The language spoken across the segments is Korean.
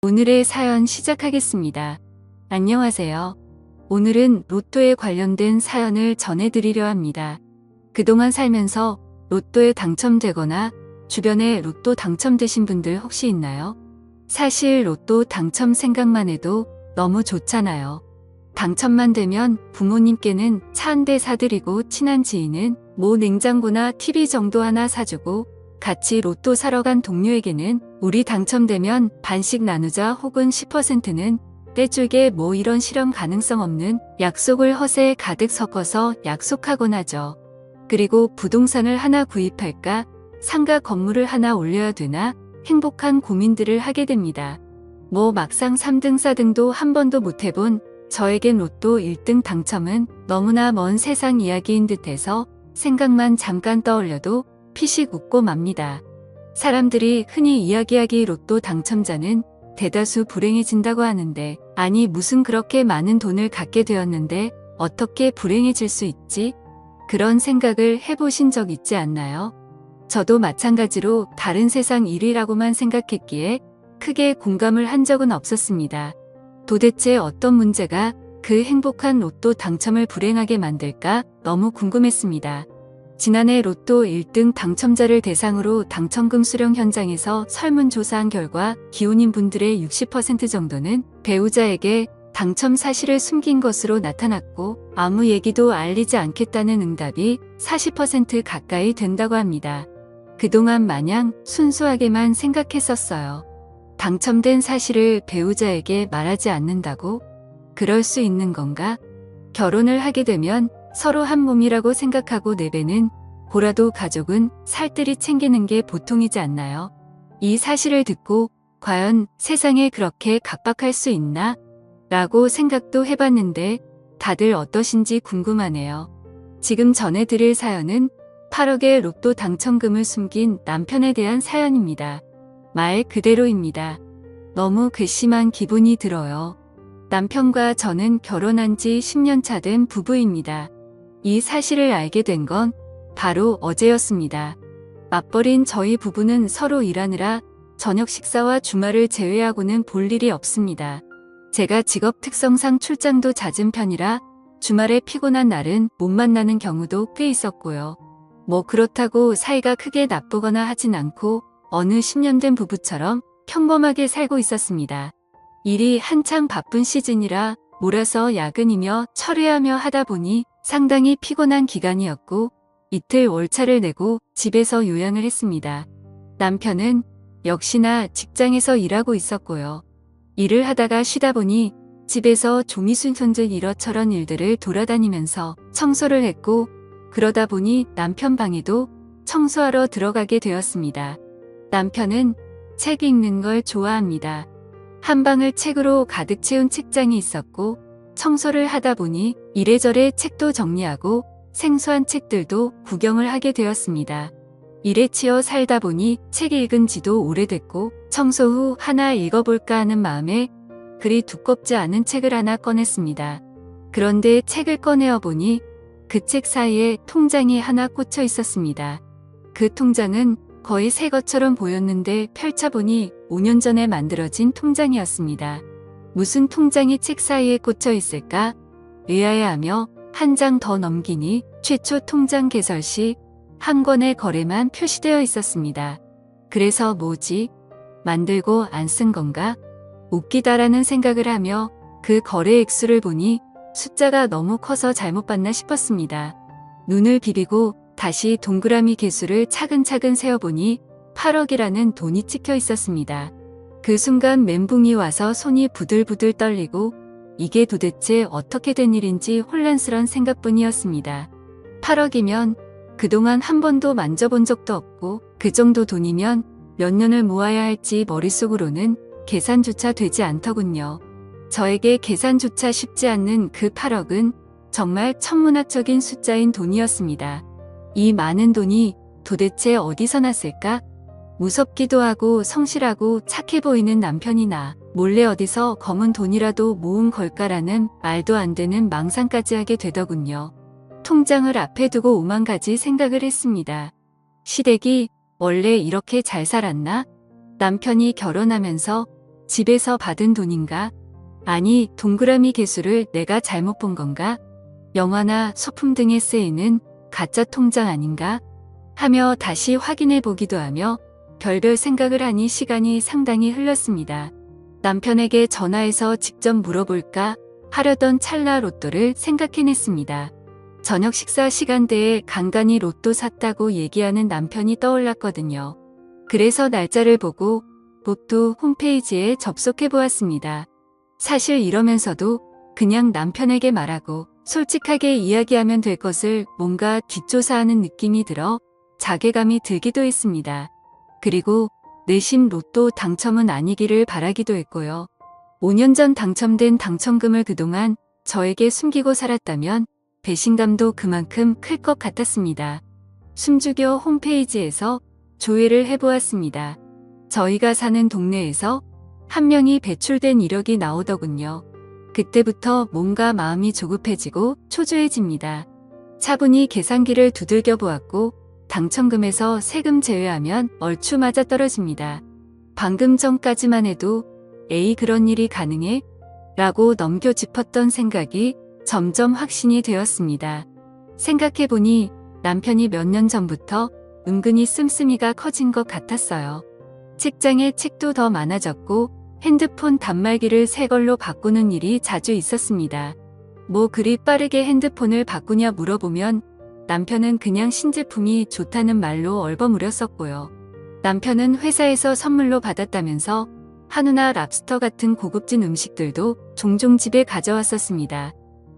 오늘의 사연 시작하겠습니다. 안녕하세요. 오늘은 로또에 관련된 사연을 전해드리려 합니다. 그동안 살면서 로또에 당첨되거나 주변에 로또 당첨되신 분들 혹시 있나요? 사실 로또 당첨 생각만 해도 너무 좋잖아요. 당첨만 되면 부모님께는 차 한 대 사드리고 친한 지인은 뭐 냉장고나 TV 정도 하나 사주고 같이 로또 사러 간 동료에게는 우리 당첨되면 반씩 나누자 혹은 10%는 떼줄게 뭐 이런 실현 가능성 없는 약속을 허세에 가득 섞어서 약속하곤 하죠. 그리고 부동산을 하나 구입할까? 상가 건물을 하나 올려야 되나? 행복한 고민들을 하게 됩니다. 뭐 막상 3등 4등도 한 번도 못 해본 저에겐 로또 1등 당첨은 너무나 먼 세상 이야기인 듯해서 생각만 잠깐 떠올려도 피식 웃고 맙니다. 사람들이 흔히 이야기하기 로또 당첨자는 대다수 불행해진다고 하는데, 아니 무슨 그렇게 많은 돈을 갖게 되었는데 어떻게 불행해질 수 있지? 그런 생각을 해보신 적 있지 않나요? 저도 마찬가지로 다른 세상 일이라고만 생각했기에 크게 공감을 한 적은 없었습니다. 도대체 어떤 문제가 그 행복한 로또 당첨을 불행하게 만들까 너무 궁금했습니다. 지난해 로또 1등 당첨자를 대상으로 당첨금 수령 현장에서 설문조사한 결과 기혼인 분들의 60% 정도는 배우자에게 당첨 사실을 숨긴 것으로 나타났고, 아무 얘기도 알리지 않겠다는 응답이 40% 가까이 된다고 합니다. 그동안 마냥 순수하게만 생각했었어요. 당첨된 사실을 배우자에게 말하지 않는다고? 그럴 수 있는 건가? 결혼을 하게 되면 서로 한 몸이라고 생각하고 내배는 보라도 가족은 살뜰히 챙기는 게 보통이지 않나요? 이 사실을 듣고 과연 세상에 그렇게 각박할 수 있나? 라고 생각도 해봤는데 다들 어떠신지 궁금하네요. 지금 전해드릴 사연은 8억의 로또 당첨금을 숨긴 남편에 대한 사연입니다. 말 그대로입니다. 너무 괘씸한 기분이 들어요. 남편과 저는 결혼한 지 10년 차 된 부부입니다. 이 사실을 알게 된 건 바로 어제였습니다. 맞벌이인 저희 부부는 서로 일하느라 저녁 식사와 주말을 제외하고는 볼 일이 없습니다. 제가 직업 특성상 출장도 잦은 편이라 주말에 피곤한 날은 못 만나는 경우도 꽤 있었고요. 뭐 그렇다고 사이가 크게 나쁘거나 하진 않고 어느 10년 된 부부처럼 평범하게 살고 있었습니다. 일이 한창 바쁜 시즌이라 몰아서 야근이며 철회하며 하다 보니 상당히 피곤한 기간이었고 이틀 월차를 내고 집에서 요양을 했습니다. 남편은 역시나 직장에서 일하고 있었고요. 일을 하다가 쉬다 보니 집에서 조미순손질 이러저런 일들을 돌아다니면서 청소를 했고, 그러다 보니 남편 방에도 청소하러 들어가게 되었습니다. 남편은 책 읽는 걸 좋아합니다. 한 방을 책으로 가득 채운 책장이 있었고, 청소를 하다 보니 이래저래 책도 정리하고 생소한 책들도 구경을 하게 되었습니다. 일에 치여 살다 보니 책 읽은 지도 오래됐고, 청소 후 하나 읽어볼까 하는 마음에 그리 두껍지 않은 책을 하나 꺼냈습니다. 그런데 책을 꺼내어 보니 그 책 사이에 통장이 하나 꽂혀 있었습니다. 그 통장은 거의 새 것처럼 보였는데 펼쳐보니 5년 전에 만들어진 통장이었습니다. 무슨 통장이 책 사이에 꽂혀 있을까? 의아해하며 한 장 더 넘기니 최초 통장 개설 시 한 건의 거래만 표시되어 있었습니다. 그래서 뭐지? 만들고 안 쓴 건가? 웃기다라는 생각을 하며 그 거래 액수를 보니 숫자가 너무 커서 잘못 봤나 싶었습니다. 눈을 비비고 다시 동그라미 개수를 차근차근 세어보니 8억이라는 돈이 찍혀 있었습니다. 그 순간 멘붕이 와서 손이 부들부들 떨리고 이게 도대체 어떻게 된 일인지 혼란스런 생각뿐이었습니다. 8억이면 그동안 한 번도 만져본 적도 없고 그 정도 돈이면 몇 년을 모아야 할지 머릿속으로는 계산조차 되지 않더군요. 저에게 계산조차 쉽지 않는 그 8억은 정말 천문학적인 숫자인 돈이었습니다. 이 많은 돈이 도대체 어디서 났을까? 무섭기도 하고 성실하고 착해 보이는 남편이나 몰래 어디서 검은 돈이라도 모은 걸까라는 말도 안 되는 망상까지 하게 되더군요. 통장을 앞에 두고 오만 가지 생각을 했습니다. 시댁이 원래 이렇게 잘 살았나? 남편이 결혼하면서 집에서 받은 돈인가? 아니, 동그라미 개수를 내가 잘못 본 건가? 영화나 소품 등에 쓰이는 가짜 통장 아닌가? 하며 다시 확인해 보기도 하며 별별 생각을 하니 시간이 상당히 흘렀습니다. 남편에게 전화해서 직접 물어볼까 하려던 찰나 로또를 생각해냈습니다. 저녁 식사 시간대에 간간히 로또 샀다고 얘기하는 남편이 떠올랐거든요. 그래서 날짜를 보고 로또 홈페이지에 접속해 보았습니다. 사실 이러면서도 그냥 남편에게 말하고 솔직하게 이야기하면 될 것을 뭔가 뒷조사하는 느낌이 들어 자괴감이 들기도 했습니다. 그리고 내심 로또 당첨은 아니기를 바라기도 했고요. 5년 전 당첨된 당첨금을 그동안 저에게 숨기고 살았다면 배신감도 그만큼 클 것 같았습니다. 숨죽여 홈페이지에서 조회를 해보았습니다. 저희가 사는 동네에서 한 명이 배출된 이력이 나오더군요. 그때부터 뭔가 마음이 조급해지고 초조해집니다. 차분히 계산기를 두들겨 보았고 당첨금에서 세금 제외하면 얼추 맞아 떨어집니다. 방금 전까지만 해도 에이 그런 일이 가능해? 라고 넘겨 짚었던 생각이 점점 확신이 되었습니다. 생각해보니 남편이 몇 년 전부터 은근히 씀씀이가 커진 것 같았어요. 책장에 책도 더 많아졌고 핸드폰 단말기를 새 걸로 바꾸는 일이 자주 있었습니다. 뭐 그리 빠르게 핸드폰을 바꾸냐 물어보면 남편은 그냥 신제품이 좋다는 말로 얼버무렸었고요. 남편은 회사에서 선물로 받았다면서 한우나 랍스터 같은 고급진 음식들도 종종 집에 가져왔었습니다.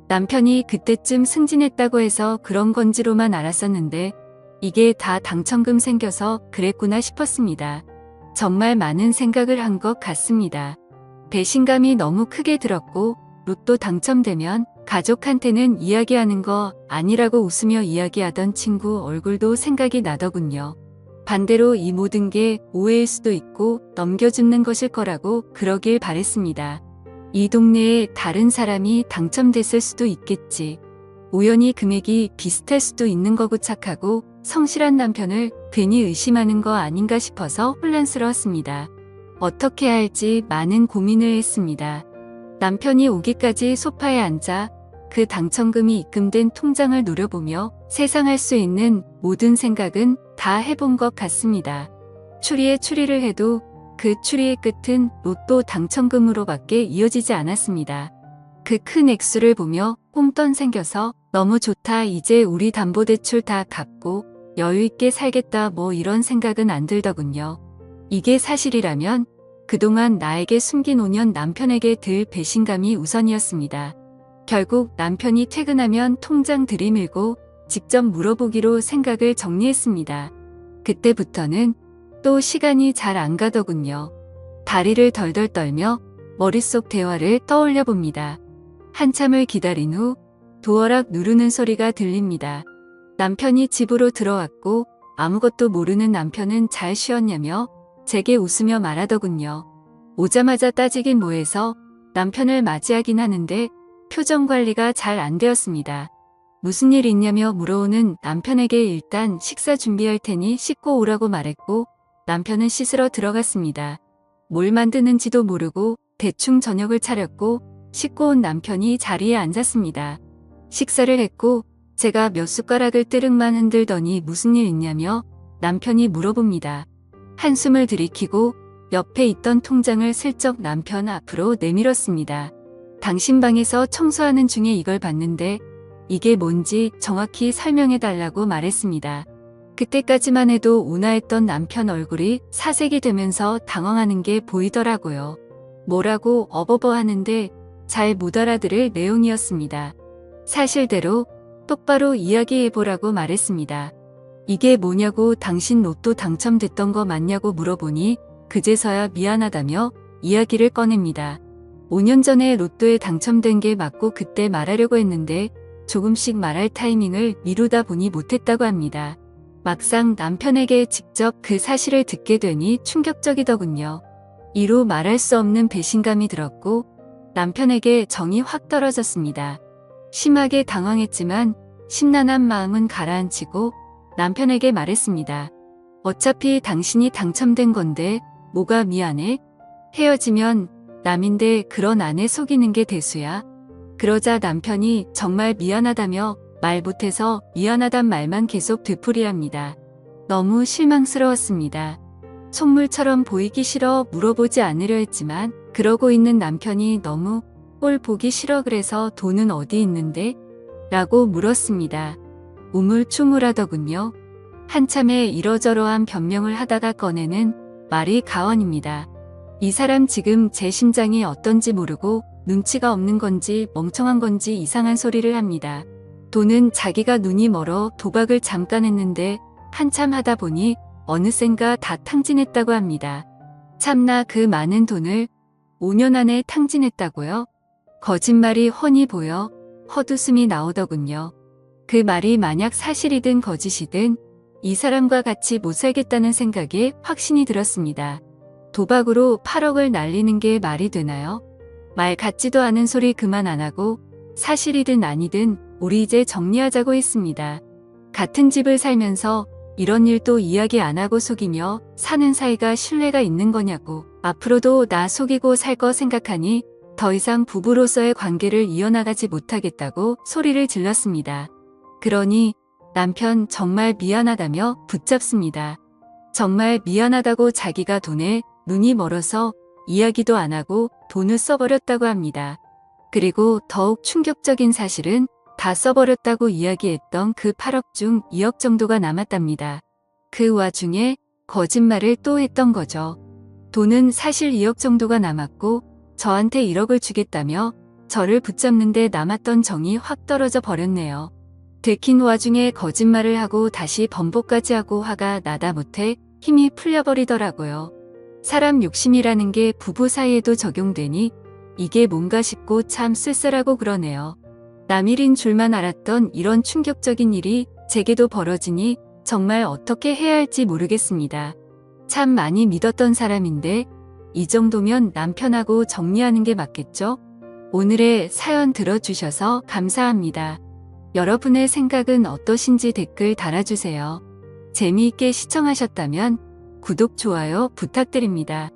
남편이 그때쯤 승진했다고 해서 그런 건지로만 알았었는데 이게 다 당첨금 생겨서 그랬구나 싶었습니다. 정말 많은 생각을 한 것 같습니다. 배신감이 너무 크게 들었고 로또 당첨되면 가족한테는 이야기하는 거 아니라고 웃으며 이야기하던 친구 얼굴도 생각이 나더군요. 반대로 이 모든 게 오해일 수도 있고 넘겨주는 것일 거라고 그러길 바랬습니다. 이 동네에 다른 사람이 당첨됐을 수도 있겠지. 우연히 금액이 비슷할 수도 있는 거고 착하고 성실한 남편을 괜히 의심하는 거 아닌가 싶어서 혼란스러웠습니다. 어떻게 할지 많은 고민을 했습니다. 남편이 오기까지 소파에 앉아 그 당첨금이 입금된 통장을 노려보며 세상할 수 있는 모든 생각은 다 해본 것 같습니다. 추리에 추리를 해도 그 추리의 끝은 로또 당첨금으로밖에 이어지지 않았습니다. 그 큰 액수를 보며 홈돈 생겨서 너무 좋다, 이제 우리 담보대출 다 갚고 여유있게 살겠다, 뭐 이런 생각은 안 들더군요. 이게 사실이라면 그동안 나에게 숨긴 5년 남편에게 들 배신감이 우선이었습니다. 결국 남편이 퇴근하면 통장 들이밀고 직접 물어보기로 생각을 정리했습니다. 그때부터는 또 시간이 잘 안 가더군요. 다리를 덜덜 떨며 머릿속 대화를 떠올려 봅니다. 한참을 기다린 후 도어락 누르는 소리가 들립니다. 남편이 집으로 들어왔고 아무것도 모르는 남편은 잘 쉬었냐며 제게 웃으며 말하더군요. 오자마자 따지긴 뭐해서 남편을 맞이하긴 하는데 표정 관리가 잘 안 되었습니다. 무슨 일 있냐며 물어오는 남편에게 일단 식사 준비할 테니 씻고 오라고 말했고 남편은 씻으러 들어갔습니다. 뭘 만드는지도 모르고 대충 저녁을 차렸고 씻고 온 남편이 자리에 앉았습니다. 식사를 했고 제가 몇 숟가락을 뜨륵만 흔들더니 무슨 일 있냐며 남편이 물어봅니다. 한숨을 들이키고 옆에 있던 통장을 슬쩍 남편 앞으로 내밀었습니다. 당신 방에서 청소하는 중에 이걸 봤는데 이게 뭔지 정확히 설명해달라고 말했습니다. 그때까지만 해도 온화했던 남편 얼굴이 사색이 되면서 당황하는 게 보이더라고요. 뭐라고 어버버 하는데 잘 못 알아들을 내용이었습니다. 사실대로 똑바로 이야기해보라고 말했습니다. 이게 뭐냐고, 당신 로또 당첨됐던 거 맞냐고 물어보니 그제서야 미안하다며 이야기를 꺼냅니다. 5년 전에 로또에 당첨된 게 맞고 그때 말하려고 했는데 조금씩 말할 타이밍을 미루다 보니 못했다고 합니다. 막상 남편에게 직접 그 사실을 듣게 되니 충격적이더군요. 이루 말할 수 없는 배신감이 들었고 남편에게 정이 확 떨어졌습니다. 심하게 당황했지만 심란한 마음은 가라앉히고 남편에게 말했습니다. 어차피 당신이 당첨된 건데 뭐가 미안해? 헤어지면 남인데 그런 아내 속이는 게 대수야. 그러자 남편이 정말 미안하다며 말 못해서 미안하단 말만 계속 되풀이합니다. 너무 실망스러웠습니다. 속물처럼 보이기 싫어 물어보지 않으려 했지만 그러고 있는 남편이 너무 꼴 보기 싫어 그래서 돈은 어디 있는데? 라고 물었습니다. 우물쭈물하더군요. 한참에 이러저러한 변명을 하다가 꺼내는 말이 가언입니다. 이 사람 지금 제 심장이 어떤지 모르고 눈치가 없는 건지 멍청한 건지 이상한 소리를 합니다. 돈은 자기가 눈이 멀어 도박을 잠깐 했는데 한참 하다 보니 어느샌가 다 탕진했다고 합니다. 참나 그 많은 돈을 5년 안에 탕진했다고요? 거짓말이 훤히 보여 헛웃음이 나오더군요. 그 말이 만약 사실이든 거짓이든 이 사람과 같이 못 살겠다는 생각에 확신이 들었습니다. 도박으로 8억을 날리는 게 말이 되나요? 말 같지도 않은 소리 그만 안 하고 사실이든 아니든 우리 이제 정리하자고 했습니다. 같은 집을 살면서 이런 일도 이야기 안 하고 속이며 사는 사이가 신뢰가 있는 거냐고. 앞으로도 나 속이고 살 거 생각하니 더 이상 부부로서의 관계를 이어나가지 못하겠다고 소리를 질렀습니다. 그러니 남편 정말 미안하다며 붙잡습니다. 정말 미안하다고 자기가 돈에 눈이 멀어서 이야기도 안 하고 돈을 써버렸다고 합니다. 그리고 더욱 충격적인 사실은 다 써버렸다고 이야기했던 그 8억 중 2억 정도가 남았답니다. 그 와중에 거짓말을 또 했던 거죠. 돈은 사실 2억 정도가 남았고 저한테 1억을 주겠다며 저를 붙잡는데 남았던 정이 확 떨어져 버렸네요. 들킨 와중에 거짓말을 하고 다시 번복까지 하고 화가 나다 못해 힘이 풀려버리더라고요. 사람 욕심이라는 게 부부 사이에도 적용되니 이게 뭔가 싶고 참 쓸쓸하고 그러네요. 남일인 줄만 알았던 이런 충격적인 일이 제게도 벌어지니 정말 어떻게 해야 할지 모르겠습니다. 참 많이 믿었던 사람인데 이 정도면 남편하고 정리하는 게 맞겠죠? 오늘의 사연 들어주셔서 감사합니다. 여러분의 생각은 어떠신지 댓글 달아주세요. 재미있게 시청하셨다면 구독, 좋아요 부탁드립니다.